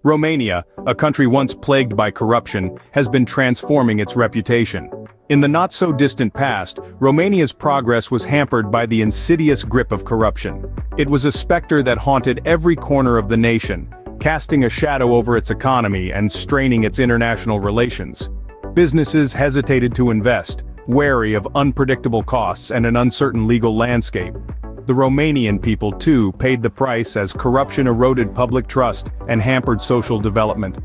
Romania, a country once plagued by corruption, has been transforming its reputation. In the not-so-distant past, Romania's progress was hampered by the insidious grip of corruption. It was a specter that haunted every corner of the nation, casting a shadow over its economy and straining its international relations. Businesses hesitated to invest, wary of unpredictable costs and an uncertain legal landscape. The Romanian people, too, paid the price as corruption eroded public trust and hampered social development.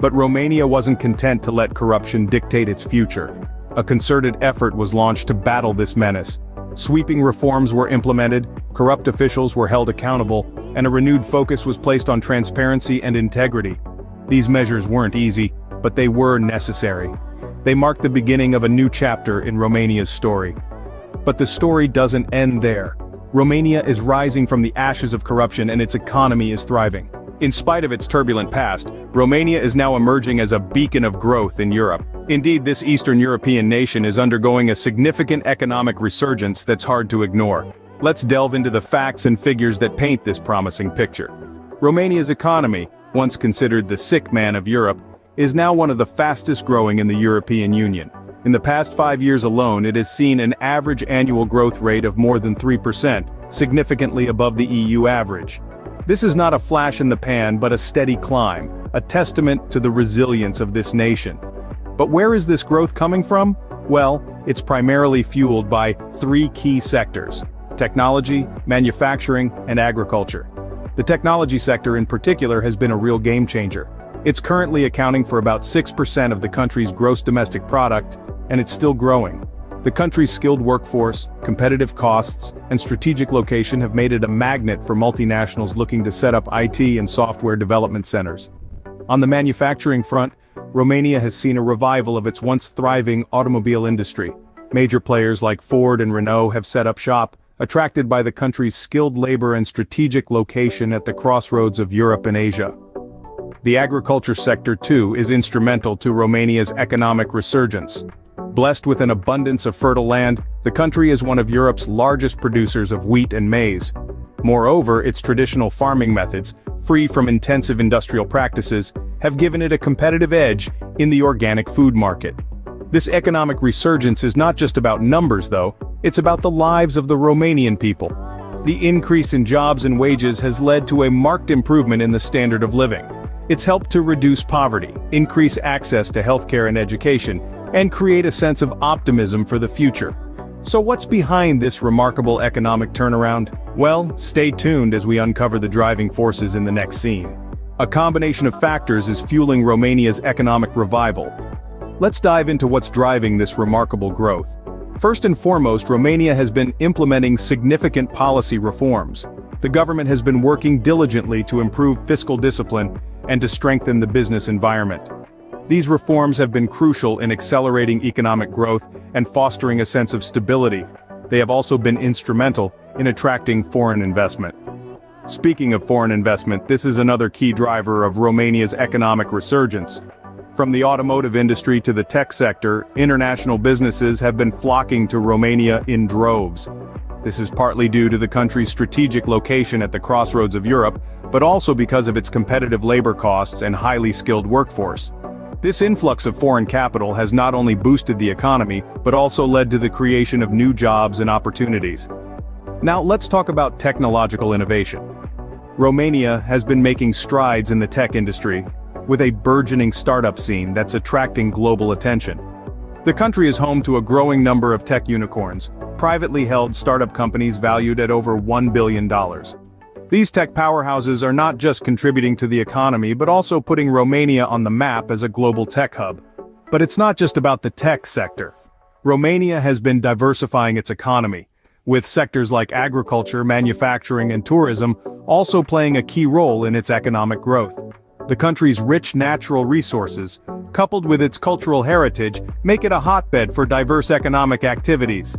But Romania wasn't content to let corruption dictate its future. A concerted effort was launched to battle this menace. Sweeping reforms were implemented, corrupt officials were held accountable, and a renewed focus was placed on transparency and integrity. These measures weren't easy, but they were necessary. They marked the beginning of a new chapter in Romania's story. But the story doesn't end there. Romania is rising from the ashes of corruption and its economy is thriving. In spite of its turbulent past, Romania is now emerging as a beacon of growth in Europe. Indeed, this Eastern European nation is undergoing a significant economic resurgence that's hard to ignore. Let's delve into the facts and figures that paint this promising picture. Romania's economy, once considered the sick man of Europe, is now one of the fastest growing in the European Union. In the past 5 years alone, it has seen an average annual growth rate of more than 3%, significantly above the EU average. This is not a flash in the pan but a steady climb, a testament to the resilience of this nation. But where is this growth coming from? Well, it's primarily fueled by three key sectors: technology, manufacturing, and agriculture. The technology sector in particular has been a real game changer. It's currently accounting for about 6% of the country's gross domestic product, and it's still growing. The country's skilled workforce, competitive costs, and strategic location have made it a magnet for multinationals looking to set up IT and software development centers. On the manufacturing front, Romania has seen a revival of its once thriving automobile industry. Major players like Ford and Renault have set up shop, attracted by the country's skilled labor and strategic location at the crossroads of Europe and Asia. The agriculture sector, too, is instrumental to Romania's economic resurgence. Blessed with an abundance of fertile land, the country is one of Europe's largest producers of wheat and maize. Moreover, its traditional farming methods, free from intensive industrial practices, have given it a competitive edge in the organic food market. This economic resurgence is not just about numbers, though, it's about the lives of the Romanian people. The increase in jobs and wages has led to a marked improvement in the standard of living. It's helped to reduce poverty, increase access to healthcare and education, and create a sense of optimism for the future. So what's behind this remarkable economic turnaround? Well, stay tuned as we uncover the driving forces in the next scene. A combination of factors is fueling Romania's economic revival. Let's dive into what's driving this remarkable growth. First and foremost, Romania has been implementing significant policy reforms. The government has been working diligently to improve fiscal discipline and to strengthen the business environment. These reforms have been crucial in accelerating economic growth and fostering a sense of stability. They have also been instrumental in attracting foreign investment. Speaking of foreign investment, this is another key driver of Romania's economic resurgence. From the automotive industry to the tech sector, international businesses have been flocking to Romania in droves. This is partly due to the country's strategic location at the crossroads of Europe, but also because of its competitive labor costs and highly skilled workforce. This influx of foreign capital has not only boosted the economy, but also led to the creation of new jobs and opportunities. Now let's talk about technological innovation. Romania has been making strides in the tech industry, with a burgeoning startup scene that's attracting global attention. The country is home to a growing number of tech unicorns, privately held startup companies valued at over $1 billion. These tech powerhouses are not just contributing to the economy but also putting Romania on the map as a global tech hub. But it's not just about the tech sector. Romania has been diversifying its economy, with sectors like agriculture, manufacturing, and tourism also playing a key role in its economic growth. The country's rich natural resources, coupled with its cultural heritage, make it a hotbed for diverse economic activities.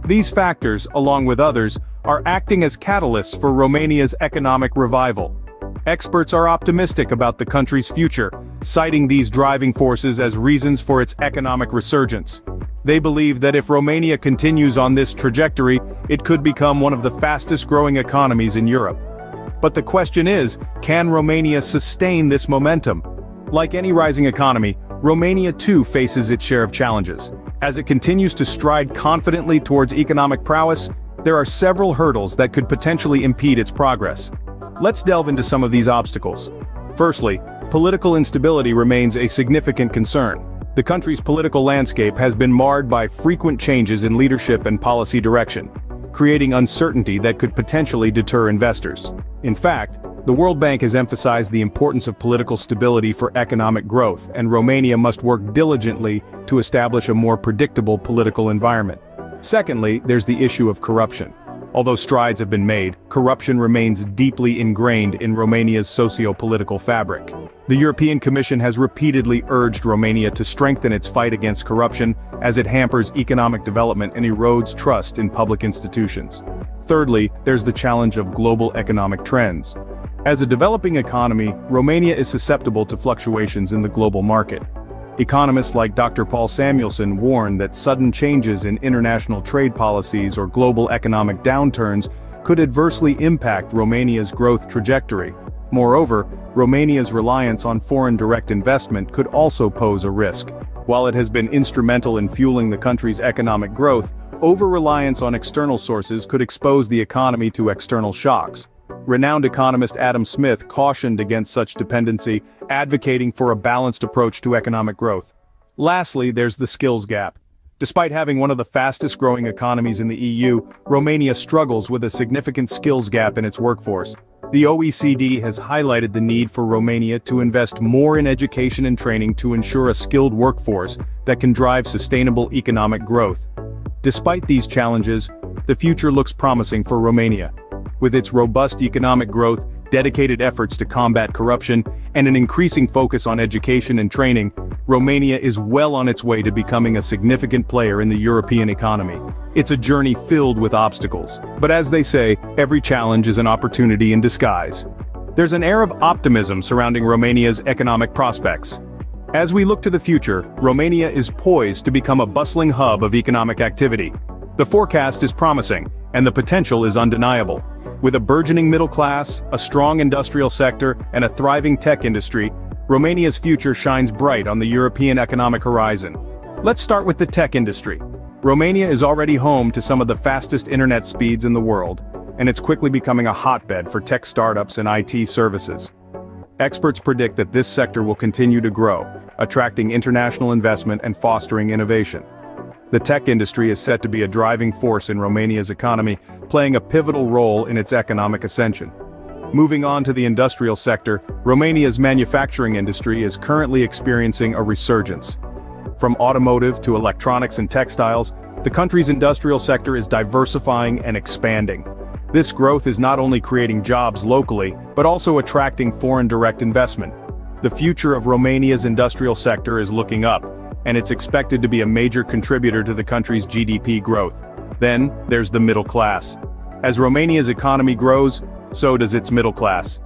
These factors, along with others, are acting as catalysts for Romania's economic revival. Experts are optimistic about the country's future, citing these driving forces as reasons for its economic resurgence. They believe that if Romania continues on this trajectory, it could become one of the fastest-growing economies in Europe. But the question is, can Romania sustain this momentum? Like any rising economy, Romania too faces its share of challenges. As it continues to stride confidently towards economic prowess, there are several hurdles that could potentially impede its progress. Let's delve into some of these obstacles. Firstly, political instability remains a significant concern. The country's political landscape has been marred by frequent changes in leadership and policy direction, creating uncertainty that could potentially deter investors. In fact, the World Bank has emphasized the importance of political stability for economic growth, and Romania must work diligently to establish a more predictable political environment. Secondly, there's the issue of corruption. Although strides have been made, corruption remains deeply ingrained in Romania's socio-political fabric. The European Commission has repeatedly urged Romania to strengthen its fight against corruption, as it hampers economic development and erodes trust in public institutions. Thirdly, there's the challenge of global economic trends. As a developing economy, Romania is susceptible to fluctuations in the global market. Economists like Dr. Paul Samuelson warn that sudden changes in international trade policies or global economic downturns could adversely impact Romania's growth trajectory. Moreover, Romania's reliance on foreign direct investment could also pose a risk. While it has been instrumental in fueling the country's economic growth, over-reliance on external sources could expose the economy to external shocks. Renowned economist Adam Smith cautioned against such dependency, advocating for a balanced approach to economic growth. Lastly, there's the skills gap. Despite having one of the fastest-growing economies in the EU, Romania struggles with a significant skills gap in its workforce. The OECD has highlighted the need for Romania to invest more in education and training to ensure a skilled workforce that can drive sustainable economic growth. Despite these challenges, the future looks promising for Romania. With its robust economic growth, dedicated efforts to combat corruption, and an increasing focus on education and training, Romania is well on its way to becoming a significant player in the European economy. It's a journey filled with obstacles, but as they say, every challenge is an opportunity in disguise. There's an air of optimism surrounding Romania's economic prospects. As we look to the future, Romania is poised to become a bustling hub of economic activity. The forecast is promising, and the potential is undeniable. With a burgeoning middle class, a strong industrial sector, and a thriving tech industry, Romania's future shines bright on the European economic horizon. Let's start with the tech industry. Romania is already home to some of the fastest internet speeds in the world, and it's quickly becoming a hotbed for tech startups and IT services. Experts predict that this sector will continue to grow, attracting international investment and fostering innovation. The tech industry is set to be a driving force in Romania's economy, playing a pivotal role in its economic ascension. Moving on to the industrial sector, Romania's manufacturing industry is currently experiencing a resurgence. From automotive to electronics and textiles, the country's industrial sector is diversifying and expanding. This growth is not only creating jobs locally, but also attracting foreign direct investment. The future of Romania's industrial sector is looking up, and it's expected to be a major contributor to the country's GDP growth. Then, there's the middle class. As Romania's economy grows, so does its middle class.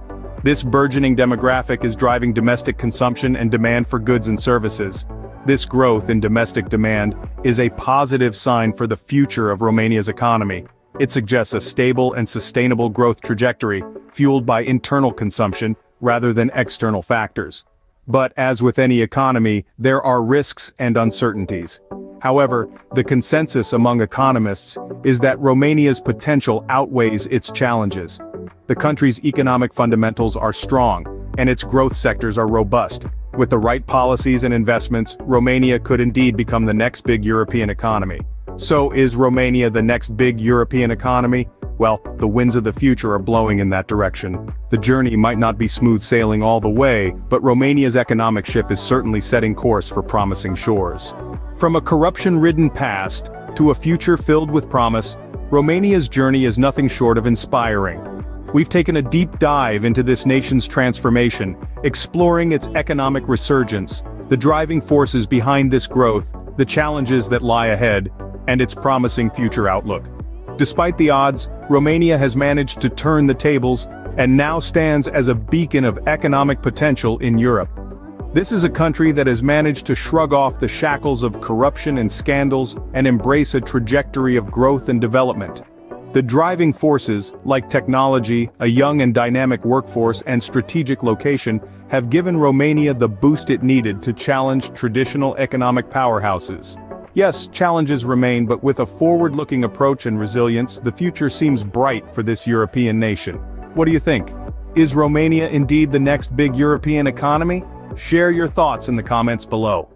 This burgeoning demographic is driving domestic consumption and demand for goods and services. This growth in domestic demand is a positive sign for the future of Romania's economy. It suggests a stable and sustainable growth trajectory, fueled by internal consumption rather than external factors. But as with any economy, there are risks and uncertainties. However, the consensus among economists is that Romania's potential outweighs its challenges. The country's economic fundamentals are strong, and its growth sectors are robust. With the right policies and investments, Romania could indeed become the next big European economy. So is Romania the next big European economy? Well, the winds of the future are blowing in that direction. The journey might not be smooth sailing all the way, but Romania's economic ship is certainly setting course for promising shores. From a corruption-ridden past to a future filled with promise, Romania's journey is nothing short of inspiring. We've taken a deep dive into this nation's transformation, exploring its economic resurgence, the driving forces behind this growth, the challenges that lie ahead, and its promising future outlook. Despite the odds, Romania has managed to turn the tables and now stands as a beacon of economic potential in Europe. This is a country that has managed to shrug off the shackles of corruption and scandals and embrace a trajectory of growth and development. The driving forces, like technology, a young and dynamic workforce and strategic location, have given Romania the boost it needed to challenge traditional economic powerhouses. Yes, challenges remain, but with a forward-looking approach and resilience, the future seems bright for this European nation. What do you think? Is Romania indeed the next big European economy? Share your thoughts in the comments below.